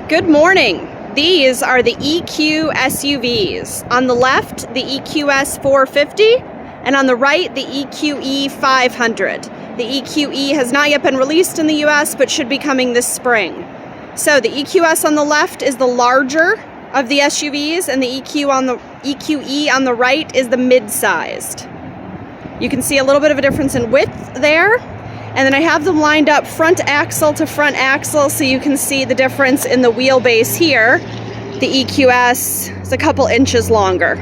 Good morning. These are the EQ SUVs. On the left, the EQS 450, and on the right, the EQE 500. The EQE has not yet been released in the US, but should be coming this spring. So the EQS on the left is the larger of the SUVs, and the EQE on the right is the mid-sized. You can see a little bit of a difference in width there. And then I have them lined up front axle to front axle so you can see the difference in the wheelbase here. The EQS is a couple inches longer.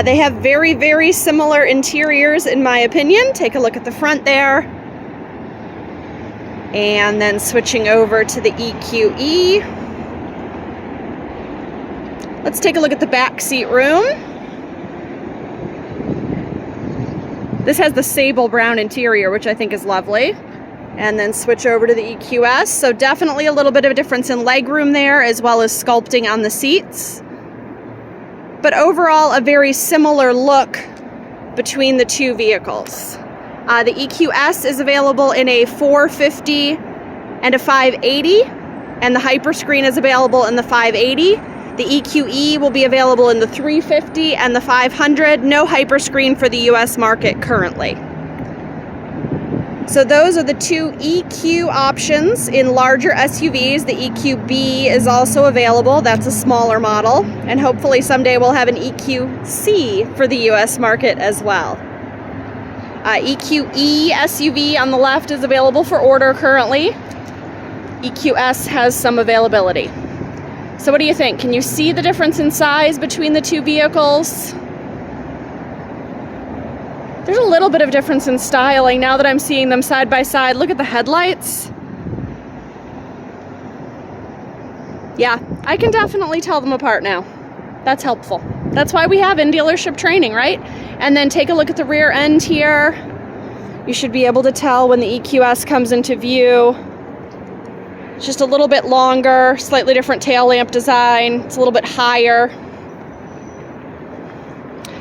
They have very, very similar interiors in my opinion. Take a look at the front there. And then switching over to the EQE. Let's take a look at the back seat room. This has the sable brown interior, which I think is lovely. And then switch over to the EQS. So definitely a little bit of a difference in legroom there, as well as sculpting on the seats. But overall, a very similar look between the two vehicles. The EQS is available in a 450 and a 580, and the Hyperscreen is available in the 580. The EQE will be available in the 350 and the 500. No Hyperscreen for the US market currently. So those are the two EQ options in larger SUVs. The EQB is also available. That's a smaller model. And hopefully someday we'll have an EQC for the US market as well. EQE SUV on the left is available for order currently. EQS has some availability. So what do you think? Can you see the difference in size between the two vehicles? There's a little bit of difference in styling now that I'm seeing them side by side. Look at the headlights. Yeah, I can definitely tell them apart now. That's helpful. That's why we have in-dealership training, right? And then take a look at the rear end here. You should be able to tell when the EQS comes into view. It's just a little bit longer, slightly different tail lamp design. It's a little bit higher.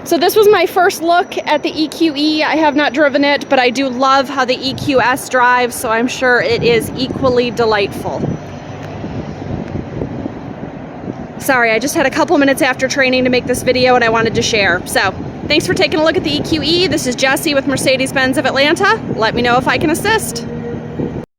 So this was my first look at the EQE. I have not driven it, but I do love how the EQS drives, so I'm sure it is equally delightful. Sorry, I just had a couple minutes after training to make this video and I wanted to share. So thanks for taking a look at the EQE. This is Jessie with Mercedes-Benz of Atlanta. Let me know if I can assist.